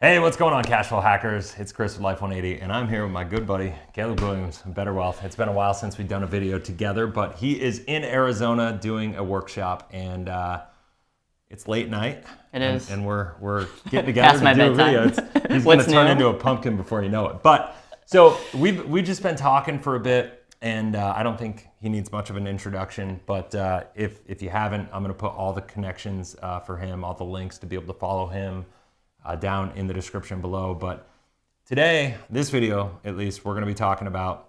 Hey, what's going on, Cashflow Hackers? It's Chris with Life 180, and I'm here with my good buddy, Caleb Guilliams, Better Wealth. It's been a while since we've done a video together, but he is in Arizona doing a workshop, and it's late night. It is. And we're getting together to do a video. He's going to turn into a pumpkin before you know it. But so we've just been talking for a bit, and I don't think he needs much of an introduction, but if you haven't, I'm going to put all the connections for him, all the links to be able to follow him down in the description below. But today, this video, at least, we're going to be talking about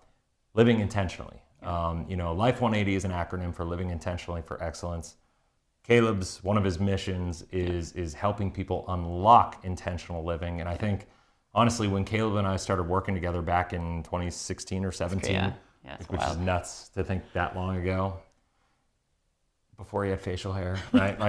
living intentionally. Life 180 is an acronym for living intentionally for excellence. Caleb's, one of his missions is helping people unlock intentional living. And I think, honestly, when Caleb and I started working together back in 2016 or 17, which is nuts to think that long ago, before he had facial hair, right?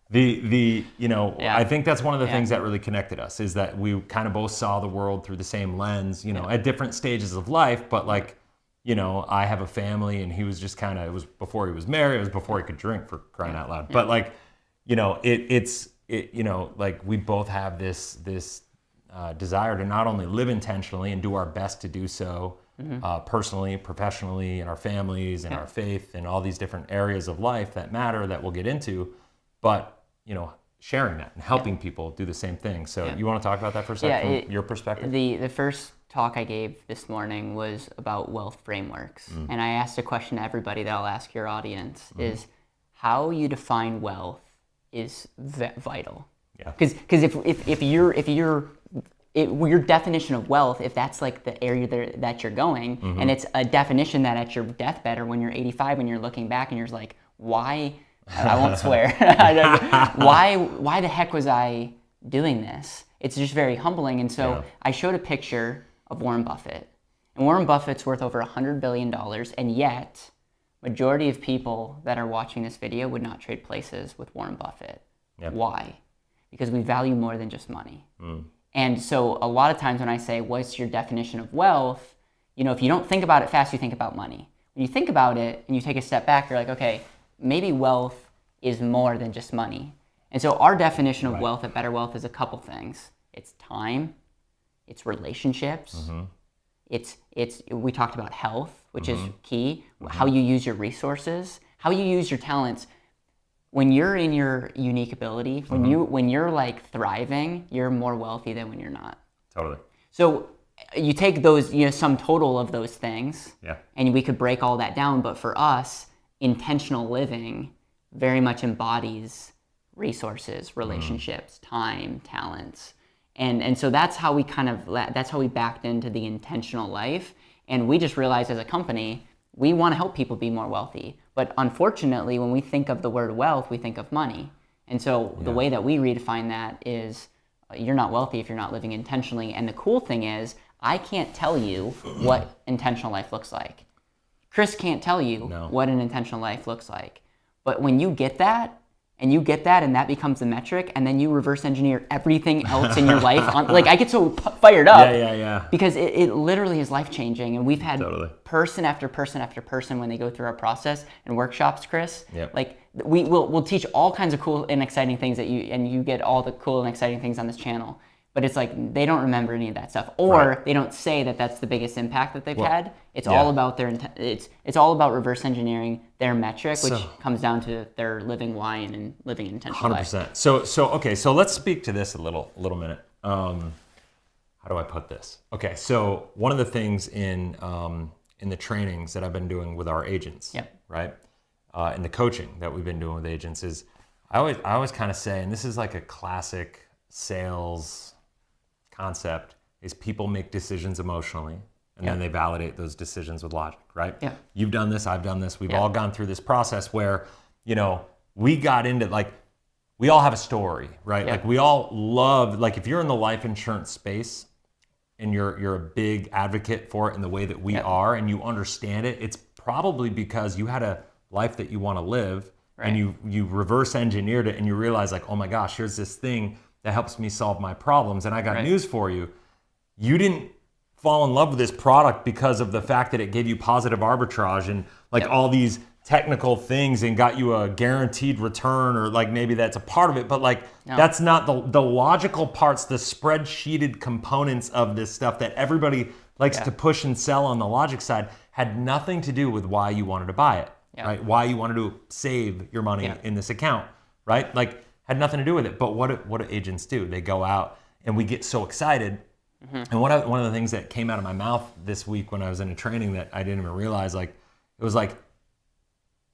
I think that's one of the things that really connected us, is that we kind of both saw the world through the same lens, at different stages of life. But I have a family, and he was just kind of, it was before he was married, it was before he could drink, for crying out loud. But we both have this desire to not only live intentionally and do our best to do so, personally, professionally, in our families, in our faith, and all these different areas of life that matter that we'll get into, but sharing that and helping people do the same thing. So you want to talk about that for a second from your perspective? The first talk I gave this morning was about wealth frameworks. And I asked a question to everybody that I'll ask your audience is how you define wealth is vital. Yeah. Because if your definition of wealth, if that's like the area that you're going, and it's a definition that at your deathbed or when you're 85, when you're looking back and you're like, why? I won't swear. Why the heck was I doing this? It's just very humbling. And so I showed a picture of Warren Buffett. And Warren Buffett's worth over $100 billion. And yet, majority of people that are watching this video would not trade places with Warren Buffett. Yep. Why? Because we value more than just money. And so a lot of times when I say, what's your definition of wealth? If you don't think about it fast, you think about money. When you think about it and you take a step back, you're like, okay, maybe wealth is more than just money. And so our definition of wealth at Better Wealth is a couple things. It's time, it's relationships, we talked about health, which is key, how you use your resources, how you use your talents. When you're in your unique ability, when you're like thriving, you're more wealthy than when you're not. Totally. So you take those, sum total of those things, and we could break all that down, but for us, intentional living very much embodies resources, relationships, time, talents. And so that's how we backed into the intentional life. And we just realized as a company, we want to help people be more wealthy. But unfortunately, when we think of the word wealth, we think of money. And so the way that we redefine that is you're not wealthy if you're not living intentionally. And the cool thing is, I can't tell you what intentional life looks like. Chris can't tell you what an intentional life looks like. But when you get that, and that becomes the metric, and then you reverse engineer everything else in your life, I get so fired up because it literally is life-changing. And we've had person after person after person when they go through our process and workshops, Chris, we'll teach all kinds of cool and exciting things you get all the cool and exciting things on this channel. But it's like they don't remember any of that stuff, or they don't say that that's the biggest impact that they've had. It's all about it's all about reverse engineering their metric, which comes down to their living why and living intentional life. 100%. So let's speak to this a little minute. How do I put this? Okay, so one of the things in the trainings that I've been doing with our agents, right, in the coaching that we've been doing with agents is I always kind of say, and this is like a classic sales concept, is people make decisions emotionally and then they validate those decisions with logic, right? Yeah. You've done this, I've done this. We've all gone through this process where, we got into we all have a story, right? Yeah. We all love, if you're in the life insurance space and you're a big advocate for it in the way that we are, and you understand it, it's probably because you had a life that you want to live, and you reverse engineered it, and you realize oh my gosh, here's this thing that helps me solve my problems. And I got news for you. You didn't fall in love with this product because of the fact that it gave you positive arbitrage and all these technical things and got you a guaranteed return, or like maybe that's a part of it, but like that's not the logical parts, the spreadsheeted components of this stuff that everybody likes to push and sell on the logic side, had nothing to do with why you wanted to buy it, right? Why you wanted to save your money in this account, right? Like had nothing to do with it. But what do agents do? They go out and we get so excited. And one of the things that came out of my mouth this week when I was in a training that I didn't even realize, like, it was like,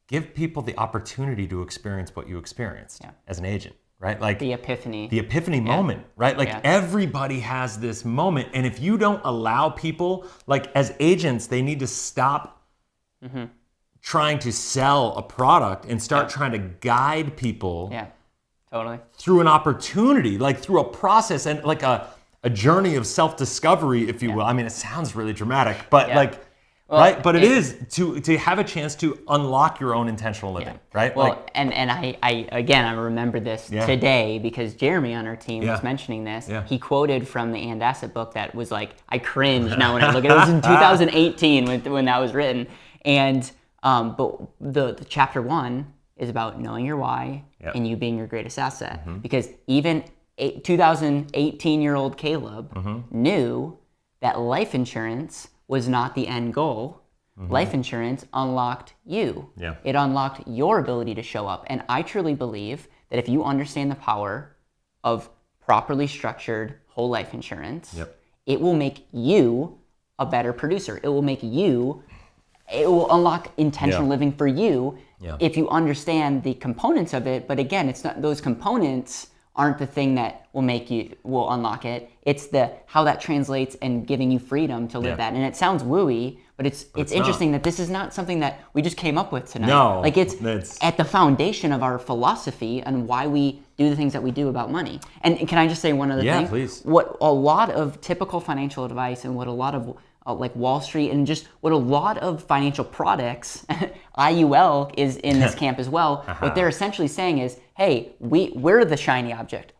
give people the opportunity to experience what you experienced as an agent, right? Like the epiphany. The epiphany moment, right? Like everybody has this moment. And if you don't allow people, like as agents, they need to stop trying to sell a product and start trying to guide people through an opportunity, like through a process and like a journey of self-discovery, if you will. I mean, it sounds really dramatic, but like, right? But it is to have a chance to unlock your own intentional living, right? Well, like, and I remember this today because Jeremy on our team was mentioning this. He quoted from the And Asset book that was like, I cringe now when I look at it. It was in 2018 when that was written. And but the chapter 1 is about knowing your why and you being your greatest asset. Because even 2018-year-old Caleb knew that life insurance was not the end goal. Life insurance unlocked you. It unlocked your ability to show up. And I truly believe that if you understand the power of properly structured whole life insurance, it will make you a better producer. It will unlock intentional living for you if you understand the components of it. But again, it's not, those components aren't the thing that will unlock it. It's how that translates and giving you freedom to live that. And it sounds wooey, but it's interesting that this is not something that we just came up with tonight. No, like it's at the foundation of our philosophy and why we do the things that we do about money. And can I just say one other thing? Yeah, please. What a lot of typical financial advice and what a lot of like Wall Street and just what a lot of financial products, IUL is in this camp as well. What they're essentially saying is, hey, we're the shiny object.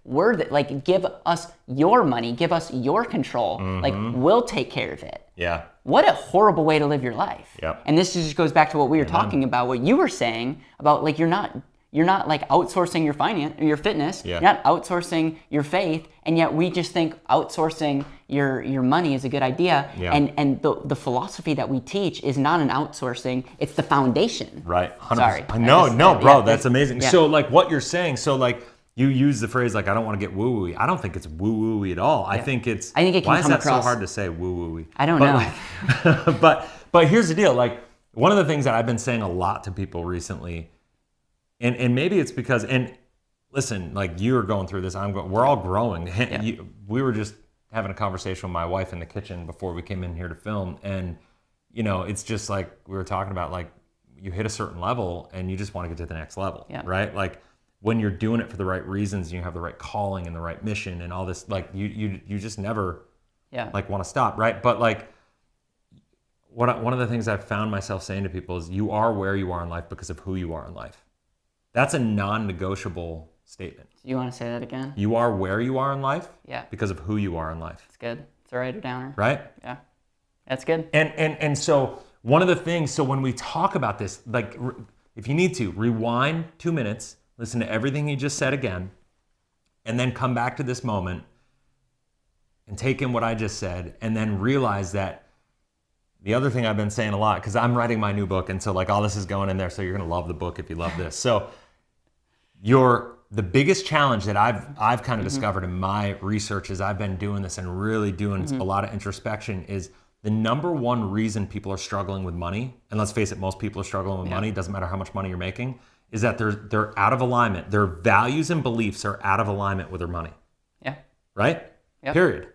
Give us your money, give us your control. Like we'll take care of it. Yeah. What a horrible way to live your life. Yep. And this just goes back to what we were talking about, what you were saying about like you're not like outsourcing your fitness. You're not outsourcing your faith, and yet we just think outsourcing your money is a good idea. And the philosophy that we teach is not an outsourcing; it's the foundation. Right. 100%. Sorry. No, bro, that's amazing. So like what you're saying, so like you use the phrase like I don't want to get woo-woo-y. I don't think it's woo-woo-y at all. I think it can come across. Why is that so hard to say woo-woo-y? I don't know. Like, but here's the deal. Like one of the things that I've been saying a lot to people recently. And maybe it's because, and listen, like you're going through this, we're all growing. We were just having a conversation with my wife in the kitchen before we came in here to film. And, it's just like we were talking about, like you hit a certain level and you just want to get to the next level, right? Like when you're doing it for the right reasons, and you have the right calling and the right mission and all this, like you just never like want to stop, right? But like one of the things I've found myself saying to people is you are where you are in life because of who you are in life. That's a non-negotiable statement. You want to say that again? You are where you are in life because of who you are in life. It's good. It's a writer downer. Right? Yeah. That's good. And so one of the things, so when we talk about this, like if you need to, rewind 2 minutes, listen to everything he just said again, and then come back to this moment and take in what I just said, and then realize that the other thing I've been saying a lot, because I'm writing my new book, and so like all this is going in there, so you're going to love the book if you love this. So the biggest challenge that I've kind of discovered in my research as I've been doing this and really doing a lot of introspection is the number one reason people are struggling with money, and let's face it, most people are struggling with money, doesn't matter how much money you're making, is that they're out of alignment. Their values and beliefs are out of alignment with their money. Yeah. Right? Yep. Period.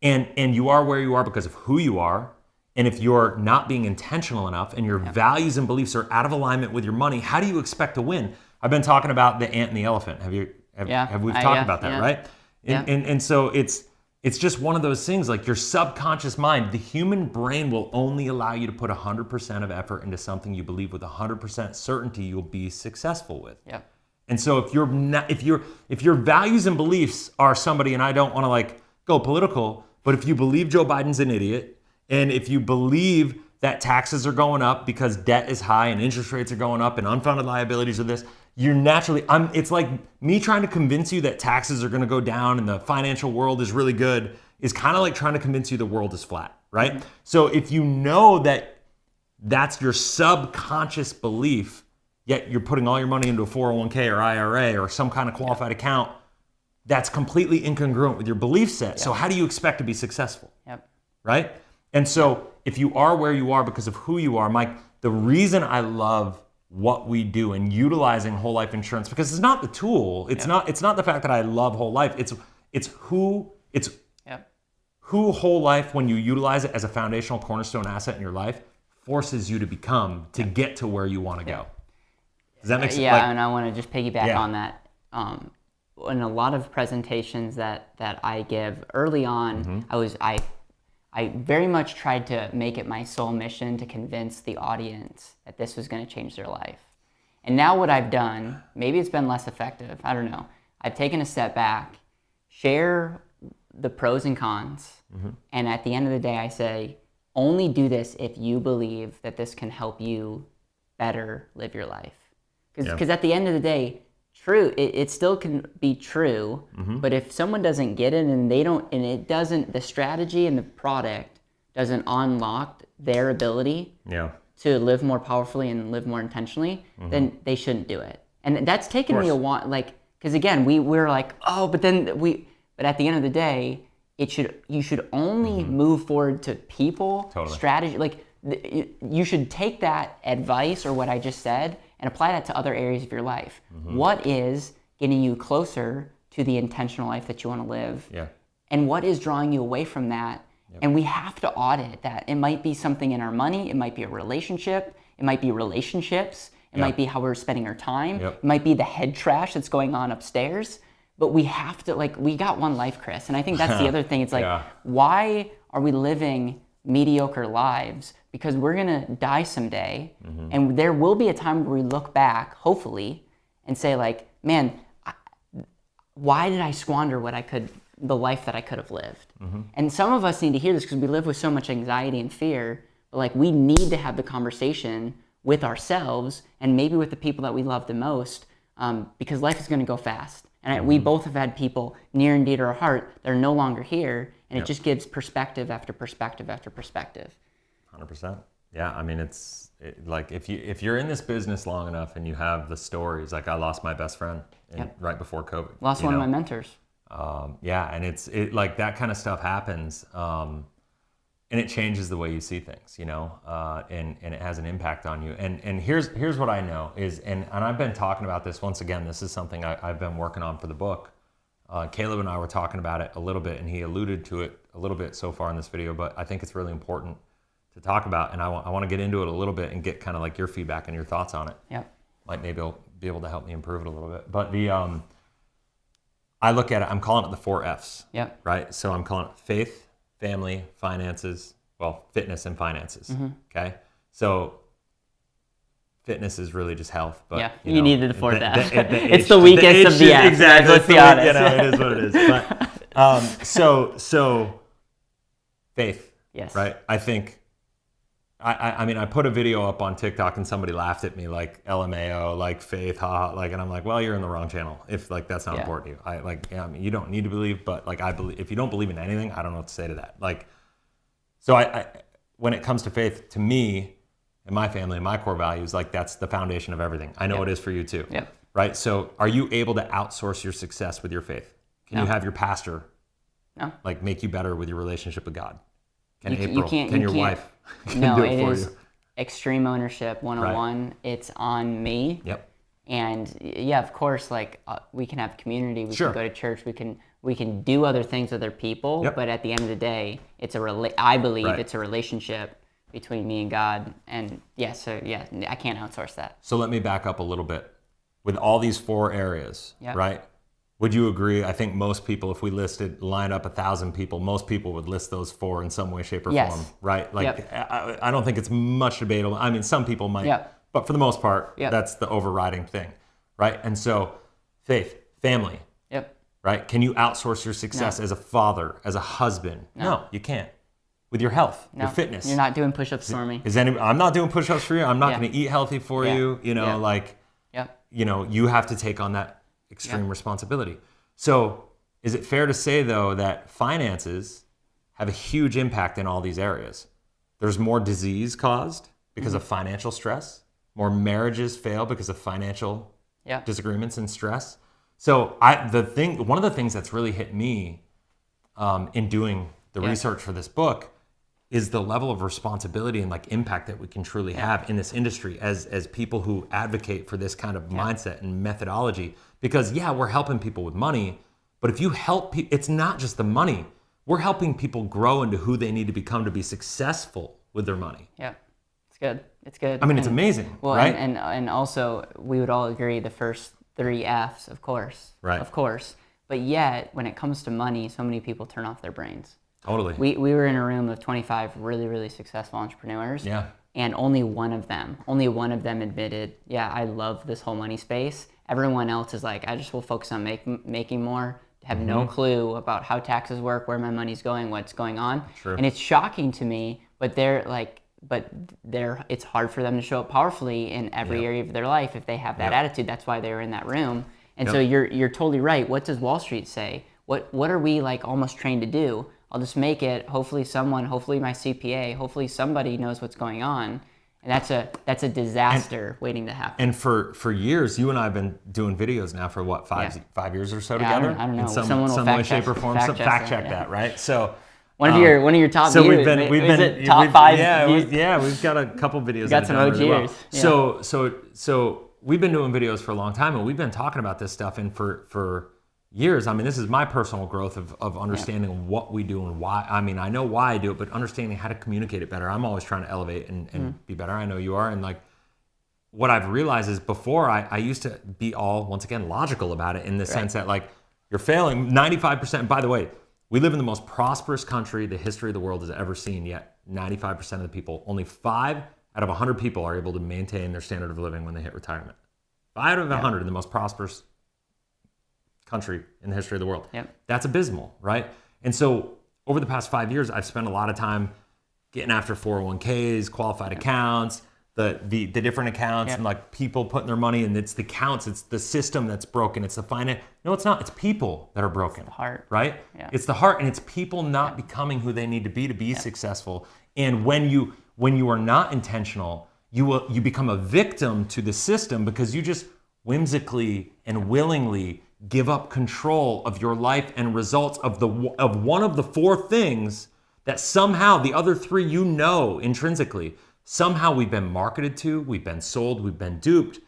And you are where you are because of who you are. And if you're not being intentional enough and your values and beliefs are out of alignment with your money, how do you expect to win? I've been talking about the ant and the elephant. Have we talked about that, right? And so it's just one of those things, like your subconscious mind, the human brain will only allow you to put 100% of effort into something you believe with 100% certainty you'll be successful with. Yeah. And so if your values and beliefs are somebody, and I don't want to like go political, but if you believe Joe Biden's an idiot, and if you believe that taxes are going up because debt is high and interest rates are going up and unfunded liabilities are this, you're naturally, it's like me trying to convince you that taxes are going to go down and the financial world is really good is kind of like trying to convince you the world is flat, right? Mm-hmm. So if you know that that's your subconscious belief, yet you're putting all your money into a 401k or IRA or some kind of qualified account, that's completely incongruent with your belief set. Yep. So how do you expect to be successful? Yep. Right? And so if you are where you are because of who you are, Mike, the reason I love what we do and utilizing whole life insurance, because it's not the tool, it's not the fact that I love whole life, it's who whole life, when you utilize it as a foundational cornerstone asset in your life, forces you to become to get to where you want to go. Does that make sense? Yeah, and I want to just piggyback on that. In a lot of presentations that I give early on, I very much tried to make it my sole mission to convince the audience that this was going to change their life. And now what I've done, maybe it's been less effective, I don't know. I've taken a step back, share the pros and cons, and at the end of the day I say, only do this if you believe that this can help you better live your life. Because at the end of the day, it still can be true, but if someone doesn't get it and the strategy and the product doesn't unlock their ability to live more powerfully and live more intentionally, then they shouldn't do it. And that's taken me a while, because again, we're like, but at the end of the day, you should only move forward to people, strategy, you should take that advice or what I just said and apply that to other areas of your life. What is getting you closer to the intentional life that you want to live? And what is drawing you away from that? And we have to audit that. It might be something in our money. It might be a relationship. It might be relationships. It might be how we're spending our time. It might be the head trash that's going on upstairs. But we have to, we got one life, Chris. And I think that's the other thing. It's why are we living mediocre lives? Because we're going to die someday, and there will be a time where we look back, hopefully, and say man, why did I squander the life that I could have lived? And some of us need to hear this because we live with so much anxiety and fear, but we need to have the conversation with ourselves and maybe with the people that we love the most, because life is going to go fast. And we both have had people near and dear to our heart that are no longer here, and it just gives perspective after perspective after perspective. 100%. Yeah, I mean, if you're in this business long enough and you have the stories, I lost my best friend right before COVID. Lost one of my mentors. And it that kind of stuff happens, and it changes the way you see things, and it has an impact on you. And here's what I know is, and I've been talking about this once again. This is something I've been working on for the book. Caleb and I were talking about it a little bit, and he alluded to it a little bit so far in this video, but I think it's really important to talk about, and I want to get into it a little bit and get kind of your feedback and your thoughts on it. Maybe it'll be able to help me improve it a little bit. But I look at it, I'm calling it the 4 F's. Right? So I'm calling it faith, family, finances, fitness and finances. Okay? So fitness is really just health, but you needed the 4th F. It's the weakest of the F's. Exactly. Let's be honest. It is what it is. But so faith. Yes. Right? I think I mean, I put a video up on TikTok and somebody laughed at me LMAO, faith, haha, and I'm like, well, you're in the wrong channel if that's not important to you. I mean, you don't need to believe, but I believe. If you don't believe in anything, I don't know what to say to that. So I when it comes to faith, to me and my family and my core values, that's the foundation of everything. I know it is for you too. Right? So are you able to outsource your success with your faith? Can you have your pastor make you better with your relationship with God? Can your wife no, do it for is you? Extreme ownership 101. Right. It's on me. And of course, we can have community. We can go to church. We can do other things with other people. But at the end of the day, I believe it's a relationship between me and God. And I can't outsource that. So let me back up a little bit. With all these 4 areas, right? Would you agree? I think most people, if we line up 1,000 people, most people would list those 4 in some way, shape, or form, right? I don't think it's much debatable. I mean, some people might, but for the most part, that's the overriding thing, right? And so, faith, family, right? Can you outsource your success as a father, as a husband? No, you can't. with your health, No, your fitness. You're not doing push-ups for me. I'm not doing push-ups for you. I'm not Yeah. going to eat healthy for you. You know, Yeah. like, Yep. you know, you have to take on that extreme responsibility. So is it fair to say, though, that finances have a huge impact in all these areas? There's more disease caused because of financial stress. More marriages fail because of financial disagreements and stress. So one of the things that's really hit me in doing the research for this book is the level of responsibility and like impact that we can truly have in this industry as people who advocate for this kind of mindset and methodology. Because we're helping people with money, but if you help people, it's not just the money. We're helping people grow into who they need to become to be successful with their money. Yeah, it's good. It's good. I mean, it's amazing, well, right? And also, we would all agree the first 3 F's, of course. Right. Of course. But yet, when it comes to money, so many people turn off their brains. Totally. We were in a room of 25 really, really successful entrepreneurs. Yeah. And only one of them admitted, I love this whole money space. Everyone else is like, I just will focus on making more, have no clue about how taxes work, where my money's going, what's going on. True. And it's shocking to me, but it's hard for them to show up powerfully in every area of their life if they have that attitude. That's why they were in that room. And so you're totally right. What does Wall Street say? What are we like almost trained to do? I'll just make it. Hopefully my CPA, hopefully somebody knows what's going on. And that's a disaster waiting to happen. And for years, you and I have been doing videos now for what, 5 years or so together? I don't know. In some Someone will way, shape, or form. Fact check that, right? So one of your top so views. we've been top 5 views? We've got a couple videos. Got some OG really well. So we've been doing videos for a long time, and we've been talking about this stuff, and for years. I mean, this is my personal growth of understanding what we do and why. I mean, I know why I do it, but understanding how to communicate it better. I'm always trying to elevate and be better. I know you are. And like, what I've realized is before I used to be all, once again, logical about it in the sense that like, you're failing 95%. By the way, we live in the most prosperous country the history of the world has ever seen, yet 95% of the people, only 5 out of 100 people are able to maintain their standard of living when they hit retirement. 5 out of 100 in the most prosperous country in the history of the world. That's abysmal, right? And so over the past 5 years, I've spent a lot of time getting after 401ks, qualified accounts, the different accounts, and like people putting their money in. It's the accounts, it's the system that's broken, it's the finance. No, it's not. It's people that are broken. It's the heart, right? It's the heart, and it's people not becoming who they need to be successful. And when you are not intentional, you become a victim to the system because you just whimsically and willingly give up control of your life and results of one of the 4 things that somehow the other 3 intrinsically. Somehow we've been marketed to, we've been sold, we've been duped.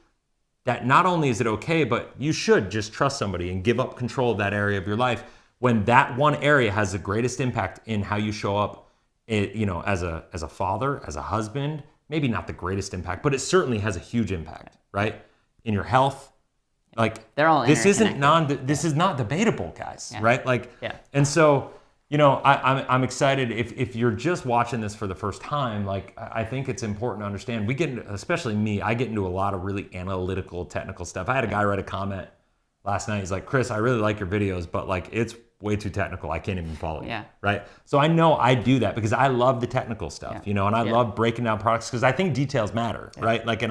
That not only is it okay, but you should just trust somebody and give up control of that area of your life when that one area has the greatest impact in how you show up, as a father, as a husband. Maybe not the greatest impact, but it certainly has a huge impact, right? In your health. Like, they're all this is not debatable, guys, right? Like, and so, I'm excited if you're just watching this for the first time. Like, I think it's important to understand. Especially me, I get into a lot of really analytical, technical stuff. I had a guy write a comment last night. He's like, Chris, I really like your videos, but like, it's way too technical. I can't even follow you, right? So I know I do that because I love the technical stuff, and I love breaking down products because I think details matter, right? Like,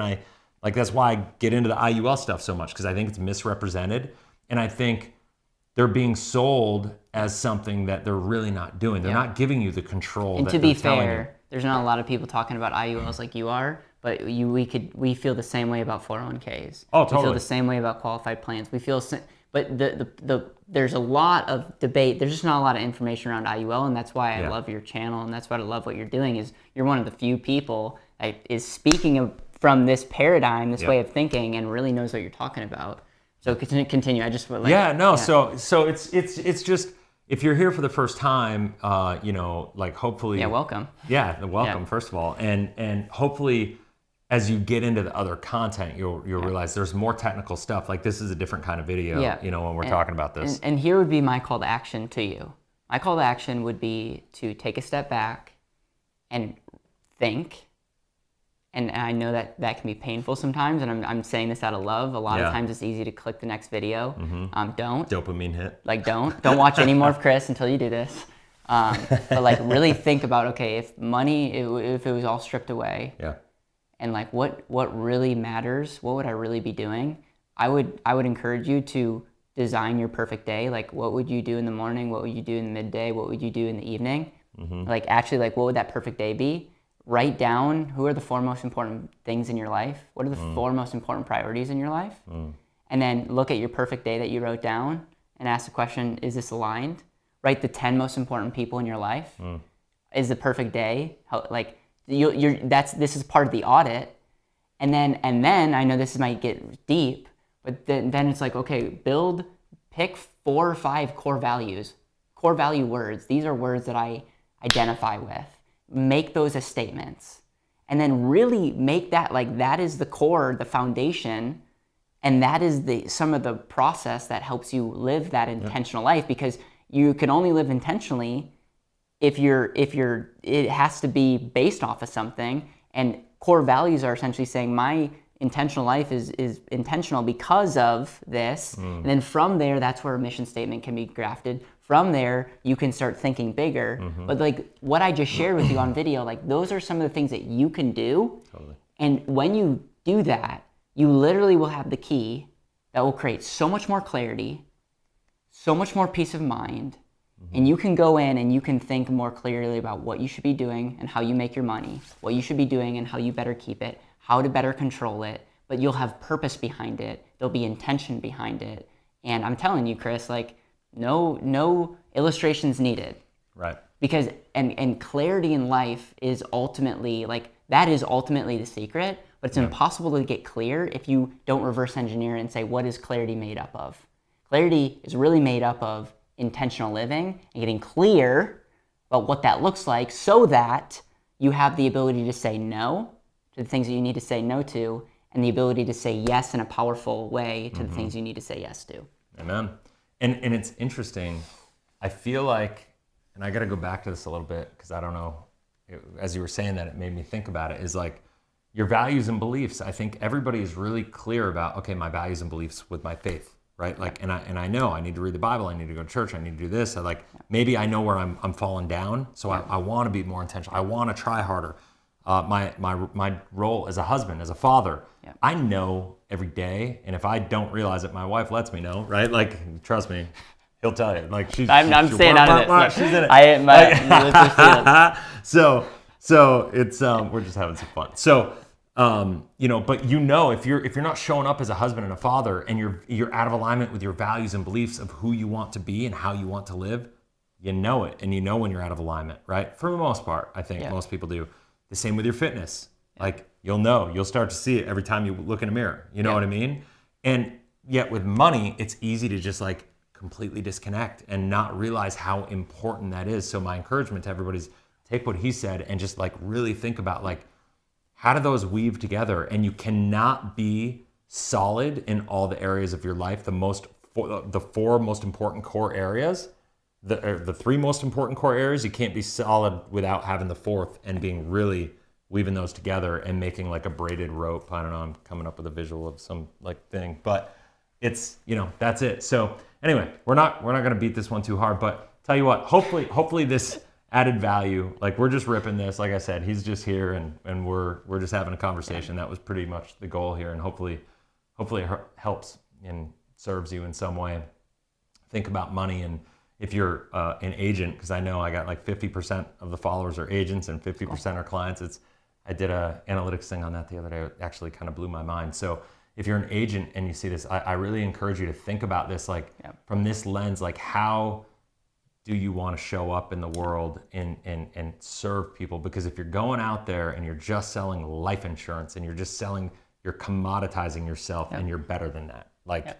that's why I get into the IUL stuff so much, because I think it's misrepresented. And I think they're being sold as something that they're really not doing. They're not giving you the control. And to be fair, there's not a lot of people talking about IULs like you are, but we feel the same way about 401ks. Oh, totally. We feel the same way about qualified plans. But there's a lot of debate. There's just not a lot of information around IUL, and that's why I love your channel, and that's why I love what you're doing. Is you're one of the few people that is speaking from this paradigm, this way of thinking, and really knows what you're talking about. So continue. I just So it's just, if you're here for the first time, like, hopefully welcome. Welcome first of all, and hopefully as you get into the other content, you'll realize there's more technical stuff. Like, this is a different kind of video. When we're talking about this. And here would be my call to action to you. My call to action would be to take a step back and think. And I know that can be painful sometimes, and I'm saying this out of love. A lot of times it's easy to click the next video. Don't. Dopamine hit. Like, don't watch any more of Chris until you do this. But like really think about, okay, if money, if it was all stripped away, and like what really matters, what would I really be doing? I would encourage you to design your perfect day. Like, what would you do in the morning? What would you do in the midday? What would you do in the evening? Like, actually, like, what would that perfect day be? Write down who are the 4 most important things in your life. What are the 4 most important priorities in your life? And then look at your perfect day that you wrote down and ask the question, is this aligned? Write the 10 most important people in your life. Is the perfect day, like, this is part of the audit. And then I know this might get deep, but then it's like, okay, pick 4 or 5 core values, core value words. These are words that I identify with. Make those as statements. And then really make that, like, that is the core, the foundation, and that is some of the process that helps you live that intentional life, because you can only live intentionally if it has to be based off of something. And core values are essentially saying my intentional life is intentional because of this. And then from there, that's where a mission statement can be grafted. From there, you can start thinking bigger. But like what I just shared with you on video, like those are some of the things that you can do. Totally. And when you do that, you literally will have the key that will create so much more clarity, so much more peace of mind. And you can go in and you can think more clearly about what you should be doing and how you make your money, what you should be doing and how you better keep it, how to better control it. But you'll have purpose behind it. There'll be intention behind it. And I'm telling you, Chris, like no illustrations needed. Right. Because and clarity in life is ultimately, like, that is ultimately the secret, but it's impossible to get clear if you don't reverse engineer it and say, what is clarity made up of? Clarity is really made up of intentional living and getting clear about what that looks like, so that you have the ability to say no to the things that you need to say no to, and the ability to say yes in a powerful way to the things you need to say yes to. Amen. And it's interesting. I feel like, and I got to go back to this a little bit because I don't know, as you were saying that, it made me think about it, is like your values and beliefs. I think everybody is really clear about, okay, my values and beliefs with my faith. Right? Like, and I know I need to read the Bible. I need to go to church. I need to do this. Maybe I know where I'm falling down. So I want to be more intentional. I want to try harder. My role as a husband, as a father, I know every day. And if I don't realize it, my wife lets me know, right? Like, trust me, he'll tell you. Like, I'm staying out of it. She's in it. So it's, we're just having some fun. So, but if you're not showing up as a husband and a father, and you're out of alignment with your values and beliefs of who you want to be and how you want to live, you know it, and you know when you're out of alignment, right? For the most part, I think most people do. The same with your fitness. Like, you'll start to see it every time you look in a mirror. You know what I mean? And yet with money, it's easy to just like completely disconnect and not realize how important that is. So my encouragement to everybody is take what he said and just like really think about, like, how do those weave together? And you cannot be solid in all the areas of your life. The 4 most important core areas, the 3 most important core areas, you can't be solid without having the 4th and being really weaving those together and making like a braided rope. I don't know, I'm coming up with a visual of some like thing, but it's, that's it. So anyway, we're not going to beat this one too hard, but tell you what, hopefully this added value. Like, we're just ripping this. Like I said, he's just here and we're just having a conversation. That was pretty much the goal here. And hopefully it helps and serves you in some way. Think about money. And if you're an agent, because I know I got like 50% of the followers are agents and 50% are clients. I did a analytics thing on that the other day. It actually kind of blew my mind. So if you're an agent and you see this, I really encourage you to think about this, like from this lens, like how do you want to show up in the world and serve people? Because if you're going out there and you're just selling life insurance and you're commoditizing yourself and you're better than that. Like,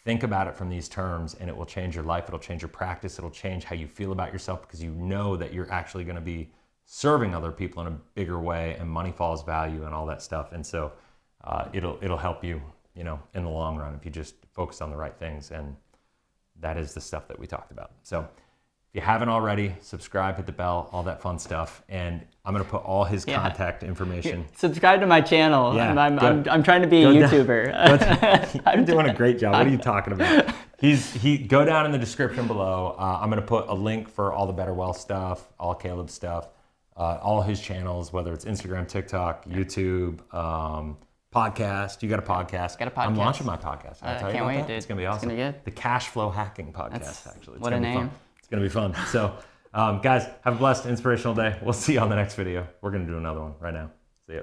think about it from these terms and it will change your life. It'll change your practice. It'll change how you feel about yourself, because you know that you're actually going to be serving other people in a bigger way, and money follows value and all that stuff. And so it'll help you, in the long run if you just focus on the right things. And that is the stuff that we talked about. So if you haven't already, subscribe, hit the bell, all that fun stuff. And I'm going to put all his contact information. Subscribe to my channel. Yeah, I'm trying to be a YouTuber. You're doing a great job. What are you talking about? He go down in the description below. I'm going to put a link for all the Better Wealth stuff, all Caleb's stuff, all his channels, whether it's Instagram, TikTok, YouTube, podcast. You got a podcast. Got a podcast. I'm launching my podcast. I can't wait, dude. It's going to be awesome. It's gonna be good. The Cash Flow Hacking Podcast, actually. It's what a gonna be name. fun. It's going to be fun. So, guys, have a blessed, inspirational day. We'll see you on the next video. We're going to do another one right now. See ya.